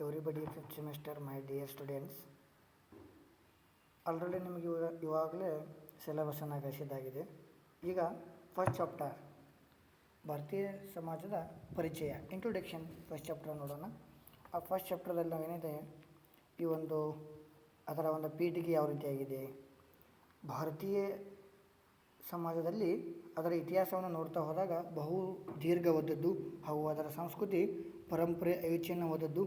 Everybody fifth semester my dear students. Already ನಿಮಗೆ ಇವಾಗಲೇ ಸಿಲೆಬಸ್ಸನ್ನು ಕಳಿಸಿದ್ದಾಗಿದೆ. ಈಗ ಫಸ್ಟ್ ಚಾಪ್ಟರ್ ಭಾರತೀಯ ಸಮಾಜದ ಪರಿಚಯ, ಇಂಟ್ರೊಡಕ್ಷನ್ ಫಸ್ಟ್ ಚಾಪ್ಟರ್ ನೋಡೋಣ. ಆ ಫಸ್ಟ್ ಚಾಪ್ಟರ್ದಲ್ಲಿ ನಾವೇನಿದೆ, ಈ ಅದರ ಒಂದು ಪೀಠಿಕೆ ಯಾವ ರೀತಿಯಾಗಿದೆ, ಭಾರತೀಯ ಸಮಾಜದಲ್ಲಿ ಅದರ ಇತಿಹಾಸವನ್ನು ನೋಡ್ತಾ ಹೋದಾಗ ಬಹು ದೀರ್ಘವಾದದ್ದು ಹಾಗೂ ಅದರ ಸಂಸ್ಕೃತಿ ಪರಂಪರೆ ಅವಿಚ್ಛಿನ್ನವಾದದ್ದು.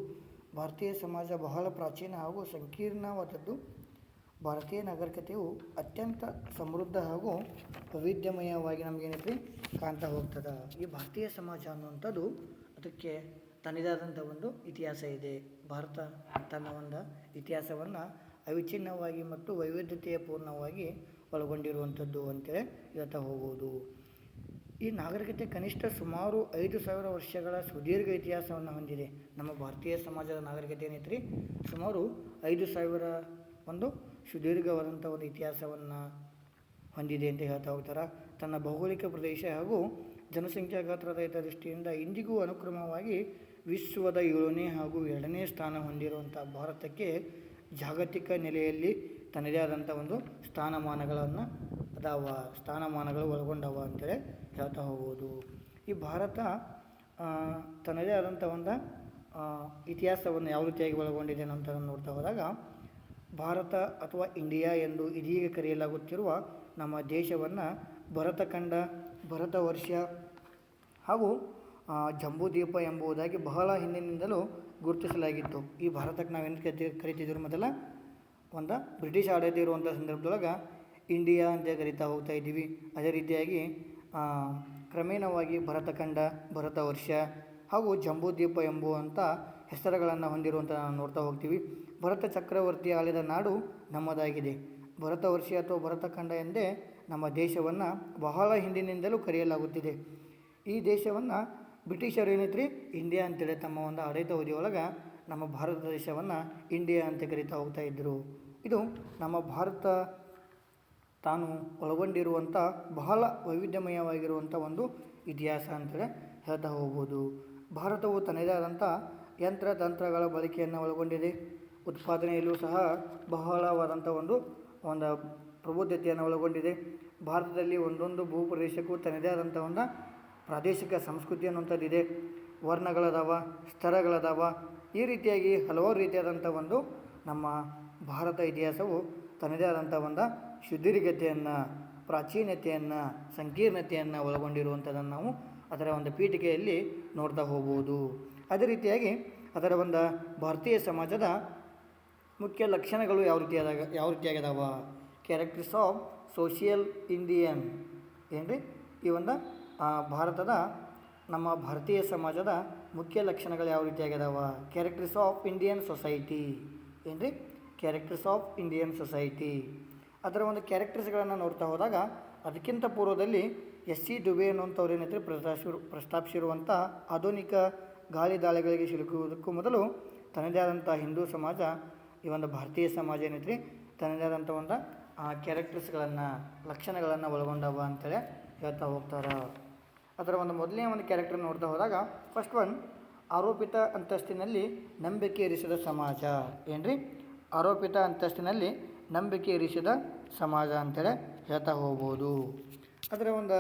ಭಾರತೀಯ ಸಮಾಜ ಬಹಳ ಪ್ರಾಚೀನ ಹಾಗೂ ಸಂಕೀರ್ಣವಾದದ್ದು. ಭಾರತೀಯ ನಾಗರಿಕತೆಯು ಅತ್ಯಂತ ಸಮೃದ್ಧ ಹಾಗೂ ವೈವಿಧ್ಯಮಯವಾಗಿ ನಮಗೇನೈತಿ ಕಾಣ್ತಾ ಹೋಗ್ತದೆ. ಈ ಭಾರತೀಯ ಸಮಾಜ ಅನ್ನುವಂಥದ್ದು ಅದಕ್ಕೆ ತನ್ನದೇ ಆದಂಥ ಒಂದು ಇತಿಹಾಸ ಇದೆ. ಭಾರತ ತನ್ನ ಒಂದು ಇತಿಹಾಸವನ್ನು ಅವಿಚ್ಛಿನ್ನವಾಗಿ ಮತ್ತು ವೈವಿಧ್ಯತೆಯ ಪೂರ್ಣವಾಗಿ ಒಳಗೊಂಡಿರುವಂಥದ್ದು ಅಂತೇಳಿ ಹೇಳ್ತಾ ಹೋಗ್ಬೋದು. ಈ ನಾಗರಿಕತೆ ಕನಿಷ್ಠ ಸುಮಾರು 5,000 ವರ್ಷಗಳ ಸುದೀರ್ಘ ಇತಿಹಾಸವನ್ನು ಹೊಂದಿದೆ. ನಮ್ಮ ಭಾರತೀಯ ಸಮಾಜದ ನಾಗರಿಕತೆ ಏನೈತ್ರಿ, ಸುಮಾರು 5,000 ಒಂದು ಸುದೀರ್ಘವಾದಂಥ ಒಂದು ಇತಿಹಾಸವನ್ನು ಹೊಂದಿದೆ ಅಂತ ಹೇಳ್ತಾ ಹೋಗ್ತಾರೆ. ತನ್ನ ಭೌಗೋಳಿಕ ಪ್ರದೇಶ ಹಾಗೂ ಜನಸಂಖ್ಯಾ ಗಾತ್ರದ ದೃಷ್ಟಿಯಿಂದ ಇಂದಿಗೂ ಅನುಕ್ರಮವಾಗಿ ವಿಶ್ವದ 7ನೇ ಹಾಗೂ 2ನೇ ಸ್ಥಾನ ಹೊಂದಿರುವಂಥ ಭಾರತಕ್ಕೆ ಜಾಗತಿಕ ನೆಲೆಯಲ್ಲಿ ತನ್ನದೇ ಆದಂಥ ಒಂದು ಸ್ಥಾನಮಾನಗಳು ಒಳಗೊಂಡವ ಅಂತೇಳಿ ಹೇಳ್ತಾ ಹೋಗ್ಬೋದು. ಈ ಭಾರತ ತನ್ನದೇ ಆದಂಥ ಒಂದು ಇತಿಹಾಸವನ್ನು ಯಾವ ರೀತಿಯಾಗಿ ಒಳಗೊಂಡಿದೆ ಅಂತ ನೋಡ್ತಾ ಹೋದಾಗ, ಭಾರತ ಅಥವಾ ಇಂಡಿಯಾ ಎಂದು ಇದೀಗ ಕರೆಯಲಾಗುತ್ತಿರುವ ನಮ್ಮ ದೇಶವನ್ನು ಭರತಖಂಡ, ಭರತ ವರ್ಷ ಹಾಗೂ ಜಂಬೂದ್ವೀಪ ಎಂಬುದಾಗಿ ಬಹಳ ಹಿಂದಿನಿಂದಲೂ ಗುರುತಿಸಲಾಗಿತ್ತು. ಈ ಭಾರತಕ್ಕೆ ನಾವೇನು ಕರಿತಿದ್ರು, ಮೊದಲ ಒಂದು ಬ್ರಿಟಿಷ್ ಆಡಳಿತ ಇರುವಂಥ ಸಂದರ್ಭದೊಳಗೆ ಇಂಡಿಯಾ ಅಂತ ಕರಿತಾ ಹೋಗ್ತಾ ಇದ್ದೀವಿ. ಅದೇ ರೀತಿಯಾಗಿ ಕ್ರಮೇಣವಾಗಿ ಭರತಖಂಡ, ಭರತ ವರ್ಷ ಹಾಗೂ ಜಂಬೂದ್ವೀಪ ಎಂಬುವಂಥ ಹೆಸರುಗಳನ್ನು ಹೊಂದಿರುವಂಥ ನಾವು ನೋಡ್ತಾ ಹೋಗ್ತೀವಿ. ಭರತ ಚಕ್ರವರ್ತಿ ಆಳಿದ ನಾಡು ನಮ್ಮದಾಗಿದೆ. ಭರತ ವರ್ಷ ಅಥವಾ ಭರತಖಂಡ ಎಂದೇ ನಮ್ಮ ದೇಶವನ್ನು ಬಹಳ ಹಿಂದಿನಿಂದಲೂ ಕರೆಯಲಾಗುತ್ತಿದೆ. ಈ ದೇಶವನ್ನು ಬ್ರಿಟಿಷರು ಏನೈತ್ರಿ, ಇಂಡಿಯಾ ಅಂತೇಳಿ ತಮ್ಮ ಒಂದು ಆಡಳಿತ ಅವಧಿಯೊಳಗೆ ನಮ್ಮ ಭಾರತ ದೇಶವನ್ನು ಇಂಡಿಯಾ ಅಂತ ಕರಿತಾ ಹೋಗ್ತಾ ಇದ್ದರು. ಇದು ನಮ್ಮ ಭಾರತ ತಾನು ಒಳಗೊಂಡಿರುವಂಥ ಬಹಳ ವೈವಿಧ್ಯಮಯವಾಗಿರುವಂಥ ಒಂದು ಇತಿಹಾಸ ಅಂತೇಳಿ ಹೇಳ್ತಾ ಹೋಗ್ಬೋದು. ಭಾರತವು ತನ್ನದೇ ಆದಂಥ ಯಂತ್ರತಂತ್ರಗಳ ಬಳಕೆಯನ್ನು ಒಳಗೊಂಡಿದೆ. ಉತ್ಪಾದನೆಯಲ್ಲೂ ಸಹ ಬಹಳವಾದಂಥ ಒಂದು ಪ್ರಬುದ್ಧತೆಯನ್ನು ಒಳಗೊಂಡಿದೆ. ಭಾರತದಲ್ಲಿ ಒಂದೊಂದು ಭೂಪ್ರದೇಶಕ್ಕೂ ತನ್ನದೇ ಆದಂಥ ಒಂದು ಪ್ರಾದೇಶಿಕ ಸಂಸ್ಕೃತಿ ಅನ್ನುವಂಥದ್ದಿದೆ. ವರ್ಣಗಳದಾವ, ಸ್ತರಗಳದಾವ, ಈ ರೀತಿಯಾಗಿ ಹಲವಾರು ರೀತಿಯಾದಂಥ ಒಂದು ನಮ್ಮ ಭಾರತ ಇತಿಹಾಸವು ತನ್ನದೇ ಆದಂಥ ಒಂದು ಸುದೀರ್ಘತೆಯನ್ನು, ಪ್ರಾಚೀನತೆಯನ್ನು, ಸಂಕೀರ್ಣತೆಯನ್ನು ಒಳಗೊಂಡಿರುವಂಥದ್ದನ್ನು ನಾವು ಅದರ ಒಂದು ಪೀಠಿಕೆಯಲ್ಲಿ ನೋಡ್ತಾ ಹೋಗ್ಬೋದು. ಅದೇ ರೀತಿಯಾಗಿ ಅದರ ಒಂದು ಭಾರತೀಯ ಸಮಾಜದ ಮುಖ್ಯ ಲಕ್ಷಣಗಳು ಯಾವ ರೀತಿಯಾಗಿದಾವ, ಕ್ಯಾರೆಕ್ಟರ್ಸ್ ಆಫ್ ಸೋಷಿಯಲ್ ಇಂಡಿಯನ್ ಏನ್ರಿ, ಈ ಒಂದು ಭಾರತದ ನಮ್ಮ ಭಾರತೀಯ ಸಮಾಜದ ಮುಖ್ಯ ಲಕ್ಷಣಗಳು ಯಾವ ರೀತಿಯಾಗಿದಾವ, ಕ್ಯಾರೆಕ್ಟರ್ಸ್ ಆಫ್ ಇಂಡಿಯನ್ ಸೊಸೈಟಿ ಏನ್ರಿ, ಕ್ಯಾರೆಕ್ಟರ್ಸ್ ಆಫ್ ಇಂಡಿಯನ್ ಸೊಸೈಟಿ. ಅದರ ಒಂದು ಕ್ಯಾರೆಕ್ಟರ್ಸ್ಗಳನ್ನು ನೋಡ್ತಾ ಹೋದಾಗ, ಅದಕ್ಕಿಂತ ಪೂರ್ವದಲ್ಲಿ ಎಸ್.ಸಿ. ಡುಬೆ ಅನ್ನುವಂಥವ್ರು ಏನೈತ್ರಿ ಪ್ರಸ್ತಾಪಿಸಿರುವಂಥ ಆಧುನಿಕ ಗಾಳಿ ದಾಳಿಗಳಿಗೆ ಸಿಲುಕುವುದಕ್ಕೂ ಮೊದಲು ತನ್ನದೇ ಆದಂಥ ಹಿಂದೂ ಸಮಾಜ, ಈ ಒಂದು ಭಾರತೀಯ ಸಮಾಜ ಏನೈತ್ರಿ ತನ್ನದೇ ಆದಂಥ ಒಂದು ಕ್ಯಾರೆಕ್ಟರ್ಸ್ಗಳನ್ನು, ಲಕ್ಷಣಗಳನ್ನು ಒಳಗೊಂಡವ ಅಂತೇಳಿ ಹೇಳ್ತಾ ಹೋಗ್ತಾರೆ. ಅದರ ಒಂದು ಮೊದಲನೇ ಒಂದು ಕ್ಯಾರೆಕ್ಟರ್ ನೋಡ್ತಾ ಹೋದಾಗ, ಫಸ್ಟ್ ಒನ್, ಆರೋಪಿತ ಅಂತಸ್ತಿನಲ್ಲಿ ನಂಬಿಕೆ ಇರಿಸಿದ ಸಮಾಜ ಏನ್ರಿ, ಆರೋಪಿತ ಅಂತಸ್ತಿನಲ್ಲಿ ನಂಬಿಕೆ ಇರಿಸಿದ ಸಮಾಜ ಅಂತೇಳಿ ಹೇಳ್ತಾ ಹೋಗ್ಬೋದು. ಅದರ ಒಂದು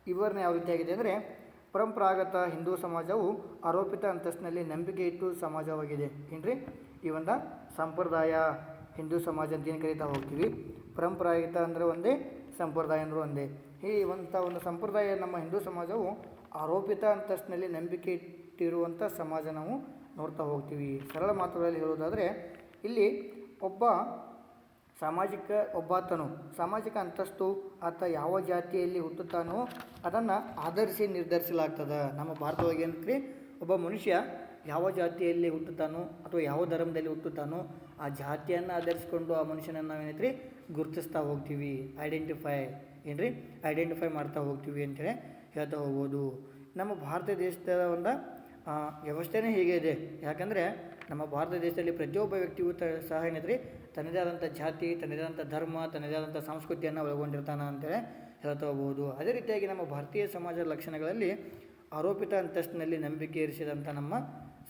ವಿವರಣೆ ಯಾವ ರೀತಿಯಾಗಿದೆ ಅಂದರೆ, ಪರಂಪರಾಗತ ಹಿಂದೂ ಸಮಾಜವು ಆರೋಪಿತ ಅಂತಸ್ತಿನಲ್ಲಿ ನಂಬಿಕೆ ಇಟ್ಟು ಸಮಾಜವಾಗಿದೆ ಏನ್ರಿ. ಈ ಒಂದು ಸಂಪ್ರದಾಯ ಹಿಂದೂ ಸಮಾಜ ಅಂತ ಏನು ಕರೀತಾ ಹೋಗ್ತೀವಿ, ಪರಂಪರಾಗತ ಅಂದರೆ ಒಂದೇ, ಸಂಪ್ರದಾಯ ಅಂದರೆ ಒಂದೇ. ಈ ಒಂದು ಸಂಪ್ರದಾಯ ನಮ್ಮ ಹಿಂದೂ ಸಮಾಜವು ಆರೋಪಿತ ಅಂತಸ್ತಿನಲ್ಲಿ ನಂಬಿಕೆ ಇಟ್ಟಿರುವಂಥ ಸಮಾಜ ನಾವು ನೋಡ್ತಾ ಹೋಗ್ತೀವಿ. ಸರಳ ಮಾತುಗಳಲ್ಲಿ ಹೇಳುವುದಾದರೆ, ಇಲ್ಲಿ ಒಬ್ಬಾತನು ಸಾಮಾಜಿಕ ಅಂತಸ್ತು, ಆತ ಯಾವ ಜಾತಿಯಲ್ಲಿ ಹುಟ್ಟುತ್ತಾನೋ ಅದನ್ನು ಆಧರಿಸಿ ನಿರ್ಧರಿಸಲಾಗ್ತದೆ. ನಮ್ಮ ಭಾರತದೊಳಗೆ ಏನಂತ್ರಿ, ಒಬ್ಬ ಮನುಷ್ಯ ಯಾವ ಜಾತಿಯಲ್ಲಿ ಹುಟ್ಟುತ್ತಾನೋ ಅಥವಾ ಯಾವ ಧರ್ಮದಲ್ಲಿ ಹುಟ್ಟುತ್ತಾನೋ ಆ ಜಾತಿಯನ್ನು ಆಧರಿಸಿಕೊಂಡು ಆ ಮನುಷ್ಯನನ್ನು ನಾವೇನೈತ್ರಿ ಗುರುತಿಸ್ತಾ ಹೋಗ್ತೀವಿ, ಐಡೆಂಟಿಫೈ ಮಾಡ್ತಾ ಹೋಗ್ತೀವಿ ಅಂತೇಳಿ ಹೇಳ್ತಾ ಹೋಗ್ಬೋದು. ನಮ್ಮ ಭಾರತ ದೇಶದ ಒಂದು ವ್ಯವಸ್ಥೆನೇ ಹೀಗೆ ಇದೆ. ಯಾಕಂದರೆ ನಮ್ಮ ಭಾರತ ದೇಶದಲ್ಲಿ ಪ್ರತಿಯೊಬ್ಬ ವ್ಯಕ್ತಿಯೂ ಸಹ ಏನೈತ್ರಿ ತನ್ನದೇ ಆದಂಥ ಜಾತಿ, ತನ್ನದೇ ಆದಂಥ ಧರ್ಮ, ತನ್ನದೇ ಆದಂಥ ಸಂಸ್ಕೃತಿಯನ್ನು ಒಳಗೊಂಡಿರ್ತಾನೆ ಅಂತೇಳಿ ಹೇಳ್ತಾ ಹೋಗ್ಬೋದು. ಅದೇ ರೀತಿಯಾಗಿ ನಮ್ಮ ಭಾರತೀಯ ಸಮಾಜದ ಲಕ್ಷಣಗಳಲ್ಲಿ ಆರೋಪಿತ ಅಂತಸ್ತಿನಲ್ಲಿ ನಂಬಿಕೆ ಇರಿಸಿದಂಥ ನಮ್ಮ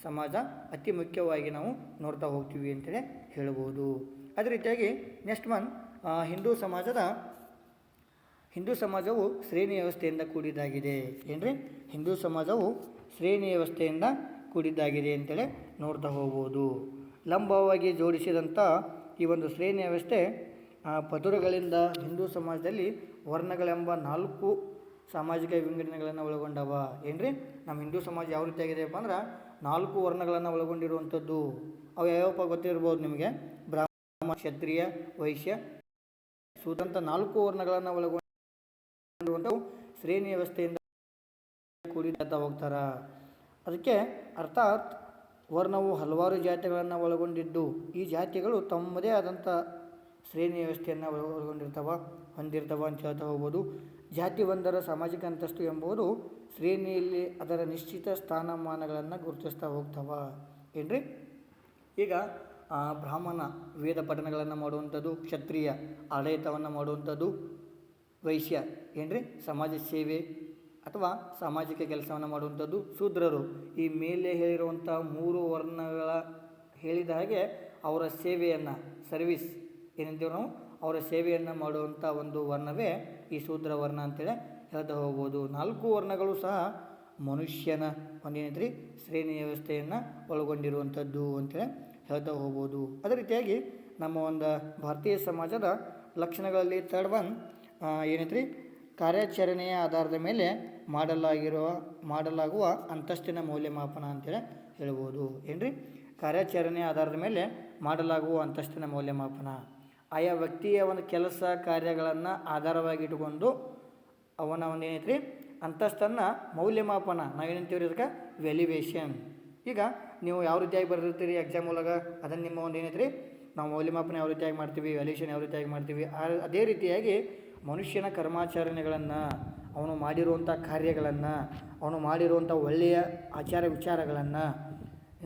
ಸಮಾಜ ಅತಿ ಮುಖ್ಯವಾಗಿ ನಾವು ನೋಡ್ತಾ ಹೋಗ್ತೀವಿ ಅಂತೇಳಿ ಹೇಳ್ಬೋದು. ಅದೇ ರೀತಿಯಾಗಿ ನೆಕ್ಸ್ಟ್ ಒನ್ ಹಿಂದೂ ಸಮಾಜವು ಶ್ರೇಣಿ ವ್ಯವಸ್ಥೆಯಿಂದ ಕೂಡಿದ್ದಾಗಿದೆ. ಏನ್ರಿ, ಹಿಂದೂ ಸಮಾಜವು ಶ್ರೇಣಿ ವ್ಯವಸ್ಥೆಯಿಂದ ಕೂಡಿದ್ದಾಗಿದೆ ಅಂತೇಳಿ ನೋಡ್ತಾ ಹೋಗ್ಬೋದು. ಲಂಬವಾಗಿ ಜೋಡಿಸಿದಂಥ ಈ ಒಂದು ಶ್ರೇಣಿ ವ್ಯವಸ್ಥೆ ಪದರುಗಳಿಂದ ಹಿಂದೂ ಸಮಾಜದಲ್ಲಿ ವರ್ಣಗಳೆಂಬ 4 ಸಾಮಾಜಿಕ ವಿಂಗಡಣೆಗಳನ್ನು ಒಳಗೊಂಡವ. ಏನ್ರಿ, ನಮ್ಮ ಹಿಂದೂ ಸಮಾಜ ಯಾವ ರೀತಿಯಾಗಿದೆಯಪ್ಪ ಅಂದ್ರೆ 4 ವರ್ಣಗಳನ್ನು ಒಳಗೊಂಡಿರುವಂಥದ್ದು. ಅವು ಯಾವಪ್ಪ ಗೊತ್ತಿರ್ಬೋದು ನಿಮಗೆ, ಬ್ರಾಹ್ಮಣ, ಕ್ಷತ್ರಿಯ, ವೈಶ್ಯ, ಶೂದ್ರಂತ 4 ವರ್ಣಗಳನ್ನು ಒಳಗೊಂಡಿರುವಂಥವು ಶ್ರೇಣಿ ವ್ಯವಸ್ಥೆಯಿಂದ ಕೂಡಿತಾ ಹೋಗ್ತಾರ. ಅದಕ್ಕೆ ಅರ್ಥಾತ್ ವರ್ಣವು ಹಲವಾರು ಜಾತಿಗಳನ್ನು ಒಳಗೊಂಡಿದ್ದು ಈ ಜಾತಿಗಳು ತಮ್ಮದೇ ಆದಂಥ ಶ್ರೇಣಿ ವ್ಯವಸ್ಥೆಯನ್ನು ಹೊಂದಿರ್ತಾವ ಅಂತ ಹೇಳ್ತಾ ಹೋಗ್ಬೋದು. ಜಾತಿ ಒಂದರ ಸಾಮಾಜಿಕ ಅಂತಸ್ತು ಎಂಬುದು ಶ್ರೇಣಿಯಲ್ಲಿ ಅದರ ನಿಶ್ಚಿತ ಸ್ಥಾನಮಾನಗಳನ್ನು ಗುರುತಿಸ್ತಾ ಹೋಗ್ತಾವ. ಏನ್ರಿ, ಈಗ ಬ್ರಾಹ್ಮಣ ವೇದ ಪಠಣಗಳನ್ನು ಮಾಡುವಂಥದ್ದು, ಕ್ಷತ್ರಿಯ ಆಡಳಿತವನ್ನು ಮಾಡುವಂಥದ್ದು, ವೈಶ್ಯ ಏನ್ರಿ ಸಮಾಜ ಸೇವೆ ಅಥವಾ ಸಾಮಾಜಿಕ ಕೆಲಸವನ್ನು ಮಾಡುವಂಥದ್ದು, ಶೂದ್ರರು ಈ ಮೇಲೆ ಹೇಳಿರುವಂಥ 3 ವರ್ಣಗಳ ಹೇಳಿದ ಹಾಗೆ ಅವರ ಸೇವೆಯನ್ನು ಸರ್ವಿಸ್ ಏನಂತೀವಿ ನಾವು, ಅವರ ಸೇವೆಯನ್ನು ಮಾಡುವಂಥ ಒಂದು ವರ್ಣವೇ ಈ ಶೂದ್ರ ವರ್ಣ ಅಂತೇಳಿ ಹೇಳ್ತಾ ಹೋಗ್ಬೋದು. 4 ವರ್ಣಗಳು ಸಹ ಮನುಷ್ಯನ ಒಂದೇನೈತ್ರಿ ಶ್ರೇಣಿ ವ್ಯವಸ್ಥೆಯನ್ನು ಒಳಗೊಂಡಿರುವಂಥದ್ದು ಅಂತೇಳಿ ಹೇಳ್ತಾ ಹೋಗ್ಬೋದು. ಅದೇ ರೀತಿಯಾಗಿ ನಮ್ಮ ಒಂದು ಭಾರತೀಯ ಸಮಾಜದ ಲಕ್ಷಣಗಳಲ್ಲಿ ಥರ್ಡ್ ಒನ್ ಏನೈತ್ರಿ, ಕಾರ್ಯಾಚರಣೆಯ ಆಧಾರದ ಮೇಲೆ ಮಾಡಲಾಗುವ ಅಂತಸ್ತಿನ ಮೌಲ್ಯಮಾಪನ ಅಂತೇಳಿ ಹೇಳ್ಬೋದು. ಏನ್ರಿ, ಕಾರ್ಯಾಚರಣೆಯ ಆಧಾರದ ಮೇಲೆ ಮಾಡಲಾಗುವ ಅಂತಸ್ತಿನ ಮೌಲ್ಯಮಾಪನ ಆಯಾ ವ್ಯಕ್ತಿಯ ಒಂದು ಕೆಲಸ ಕಾರ್ಯಗಳನ್ನು ಆಧಾರವಾಗಿಟ್ಟುಕೊಂಡು ಅವನ ಒಂದು ಏನೈತ್ರಿ ಅಂತಸ್ತನ್ನು ಮೌಲ್ಯಮಾಪನ ನಾವೇನಂತೀವ್ರಿ ಅದಕ್ಕೆ ವ್ಯಾಲ್ಯುವೇಷನ್. ಈಗ ನೀವು ಯಾವ ರೀತಿಯಾಗಿ ಬರೆದಿರ್ತೀರಿ ಎಕ್ಸಾಮ್ ಒಳಗೆ, ಅದನ್ನು ನಿಮ್ಮ ಒಂದು ಏನೈತ್ರಿ ನಾವು ಮೌಲ್ಯಮಾಪನ ಯಾವ ರೀತಿಯಾಗಿ ಮಾಡ್ತೀವಿ, ವ್ಯಾಲ್ಯುವೇಷನ್ ಯಾವ ರೀತಿಯಾಗಿ ಮಾಡ್ತೀವಿ, ಅದೇ ರೀತಿಯಾಗಿ ಮನುಷ್ಯನ ಕರ್ಮಾಚರಣೆಗಳನ್ನು, ಅವನು ಮಾಡಿರುವಂಥ ಕಾರ್ಯಗಳನ್ನು, ಅವನು ಮಾಡಿರುವಂಥ ಒಳ್ಳೆಯ ಆಚಾರ ವಿಚಾರಗಳನ್ನು